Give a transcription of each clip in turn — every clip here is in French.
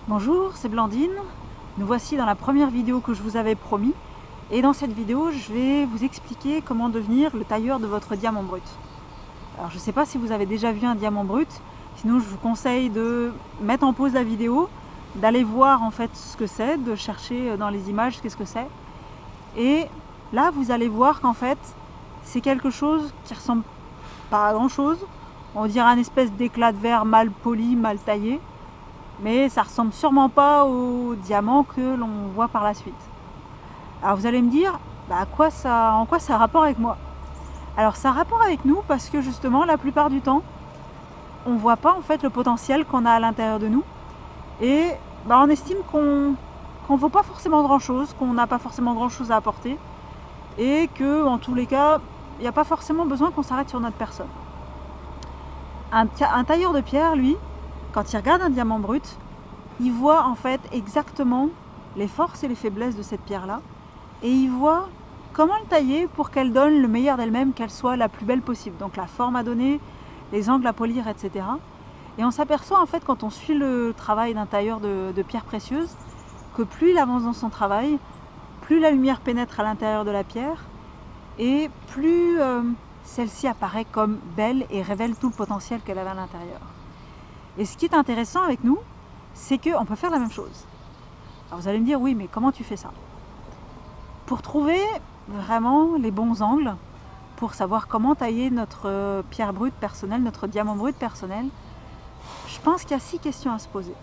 Bonjour, c'est Blandine. Nous voici dans la première vidéo que je vous avais promis. Et dans cette vidéo, je vais vous expliquer comment devenir le tailleur de votre diamant brut. Alors je ne sais pas si vous avez déjà vu un diamant brut, sinon je vous conseille de mettre en pause la vidéo, d'aller voir en fait ce que c'est, de chercher dans les images qu'est-ce que c'est. Et là vous allez voir qu'en fait c'est quelque chose qui ressemble pas à grand chose. On dirait un espèce d'éclat de verre mal poli, mal taillé. Mais ça ressemble sûrement pas au diamant que l'on voit par la suite. Alors vous allez me dire, en quoi ça a rapport avec moi? Alors ça a rapport avec nous parce que justement la plupart du temps, on ne voit pas en fait le potentiel qu'on a à l'intérieur de nous. Et on estime qu'on ne vaut pas forcément grand chose, qu'on n'a pas forcément grand chose à apporter. Et que en tous les cas, il n'y a pas forcément besoin qu'on s'arrête sur notre personne. Un tailleur de pierre, lui, quand il regarde un diamant brut, il voit en fait exactement les forces et les faiblesses de cette pierre-là. Et il voit comment le tailler pour qu'elle donne le meilleur d'elle-même, qu'elle soit la plus belle possible. Donc la forme à donner, les angles à polir, etc. Et on s'aperçoit en fait quand on suit le travail d'un tailleur de pierres précieuses, que plus il avance dans son travail, plus la lumière pénètre à l'intérieur de la pierre, et plus celle-ci apparaît comme belle et révèle tout le potentiel qu'elle avait à l'intérieur. Et ce qui est intéressant avec nous, c'est qu'on peut faire la même chose. Alors vous allez me dire, oui, mais comment tu fais ça? Pour trouver vraiment les bons angles, pour savoir comment tailler notre pierre brute personnelle, notre diamant brut personnel, je pense qu'il y a 6 questions à se poser.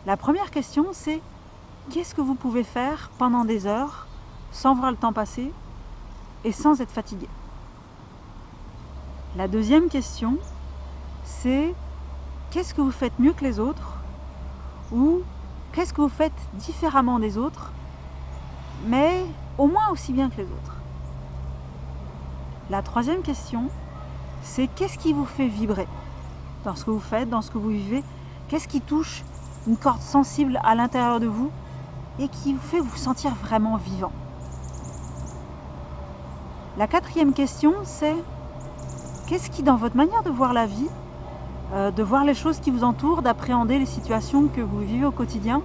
La première question, c'est qu'est-ce que vous pouvez faire pendant des heures, sans voir le temps passer et sans être fatigué? La deuxième question, c'est qu'est-ce que vous faites mieux que les autres ou qu'est-ce que vous faites différemment des autres, mais au moins aussi bien que les autres? La troisième question, c'est qu'est-ce qui vous fait vibrer dans ce que vous faites, dans ce que vous vivez? Qu'est-ce qui touche une corde sensible à l'intérieur de vous et qui vous fait vous sentir vraiment vivant? La quatrième question, c'est qu'est-ce qui, dans votre manière de voir la vie, de voir les choses qui vous entourent, d'appréhender les situations que vous vivez au quotidien,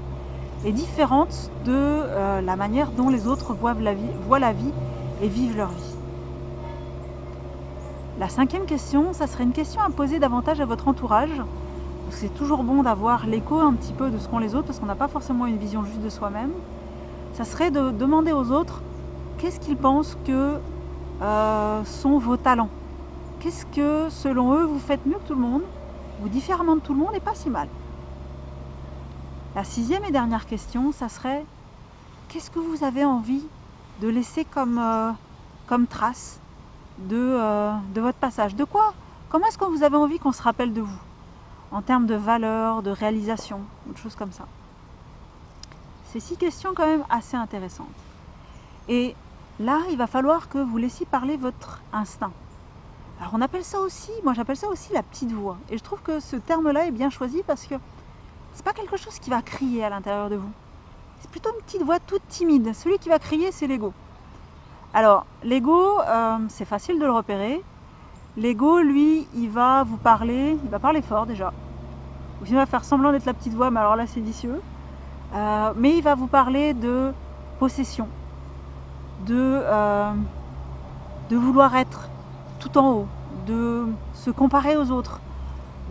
est différente de la manière dont les autres voient la vie et vivent leur vie. La cinquième question, ça serait une question à poser davantage à votre entourage. C'est toujours bon d'avoir l'écho un petit peu de ce qu'ont les autres parce qu'on n'a pas forcément une vision juste de soi-même. Ça serait de demander aux autres qu'est-ce qu'ils pensent que sont vos talents. Qu'est-ce que, selon eux, vous faites mieux que tout le monde ou différemment de tout le monde et pas si mal. La sixième et dernière question, ça serait qu'est-ce que vous avez envie de laisser comme trace de votre passage? Comment est-ce que vous avez envie qu'on se rappelle de vous en termes de valeur, de réalisation, ou de choses comme ça? C'est 6 questions quand même assez intéressantes. Et là, il va falloir que vous laissiez parler votre instinct. Alors on appelle ça aussi, moi j'appelle ça aussi la petite voix. Et je trouve que ce terme-là est bien choisi parce que c'est pas quelque chose qui va crier à l'intérieur de vous. C'est plutôt une petite voix toute timide. Celui qui va crier, c'est l'ego. Alors l'ego, c'est facile de le repérer. L'ego, lui, il va vous parler, il va parler fort déjà. Ou sinon il va faire semblant d'être la petite voix, mais alors là c'est vicieux. Mais il va vous parler de possession, de vouloir être tout en haut, de se comparer aux autres,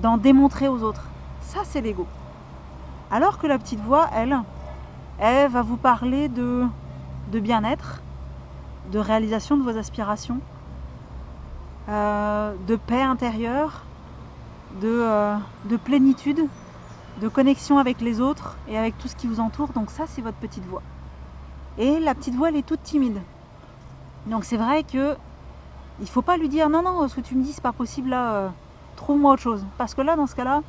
d'en démontrer aux autres. Ça, c'est l'ego. Alors que la petite voix, elle va vous parler de bien-être, de réalisation de vos aspirations, de paix intérieure, de plénitude, de connexion avec les autres et avec tout ce qui vous entoure. Donc ça, c'est votre petite voix. Et la petite voix, elle est toute timide. Donc c'est vrai que il ne faut pas lui dire non, ce que tu me dis c'est pas possible là, trouve-moi autre chose. Parce que là, dans ce cas-là,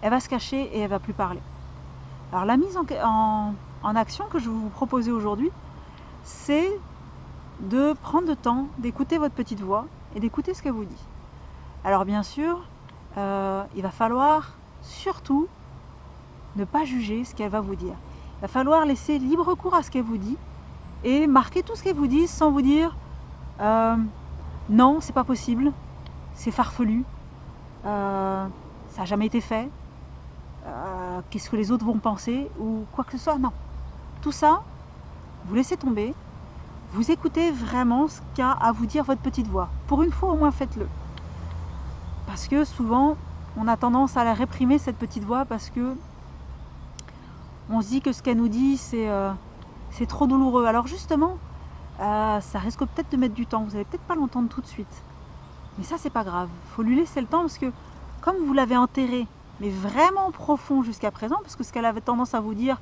elle va se cacher et elle va plus parler. Alors la mise en action que je vais vous proposer aujourd'hui, c'est de prendre le temps d'écouter votre petite voix et d'écouter ce qu'elle vous dit. Alors bien sûr, il va falloir surtout ne pas juger ce qu'elle va vous dire. Il va falloir laisser libre cours à ce qu'elle vous dit et marquer tout ce qu'elle vous dit sans vous dire non, c'est pas possible, c'est farfelu, ça n'a jamais été fait, qu'est-ce que les autres vont penser ou quoi que ce soit. Non. Tout ça, vous laissez tomber. Vous écoutez vraiment ce qu'a à vous dire votre petite voix. Pour une fois, au moins, faites-le. Parce que souvent, on a tendance à la réprimer, cette petite voix, parce que on se dit que ce qu'elle nous dit, c'est trop douloureux. Alors justement, ça risque peut-être de mettre du temps. Vous n'allez peut-être pas l'entendre tout de suite. Mais ça, c'est pas grave. Il faut lui laisser le temps parce que comme vous l'avez enterré, mais vraiment profond jusqu'à présent, parce que ce qu'elle avait tendance à vous dire,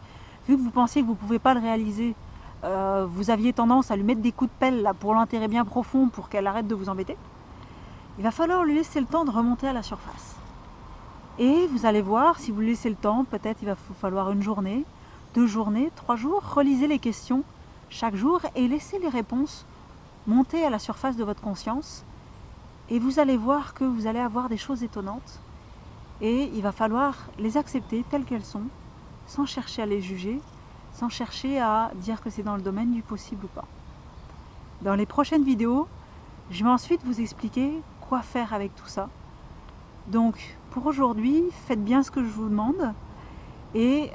vu que vous pensiez que vous ne pouvez pas le réaliser, vous aviez tendance à lui mettre des coups de pelle là, pour l'enterrer bien profond, pour qu'elle arrête de vous embêter. Il va falloir lui laisser le temps de remonter à la surface. Et vous allez voir, si vous lui laissez le temps, peut-être il va falloir une journée, 2 journées, 3 jours, relisez les questions chaque jour et laissez les réponses monter à la surface de votre conscience. Et vous allez voir que vous allez avoir des choses étonnantes. Et il va falloir les accepter telles qu'elles sont, sans chercher à les juger, sans chercher à dire que c'est dans le domaine du possible ou pas. Dans les prochaines vidéos, je vais ensuite vous expliquer quoi faire avec tout ça. Donc pour aujourd'hui, faites bien ce que je vous demande. Et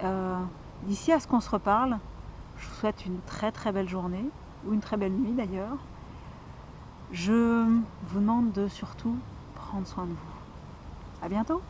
d'ici à ce qu'on se reparle, je vous souhaite une très très belle journée, ou une très belle nuit d'ailleurs. Je vous demande de surtout prendre soin de vous. À bientôt!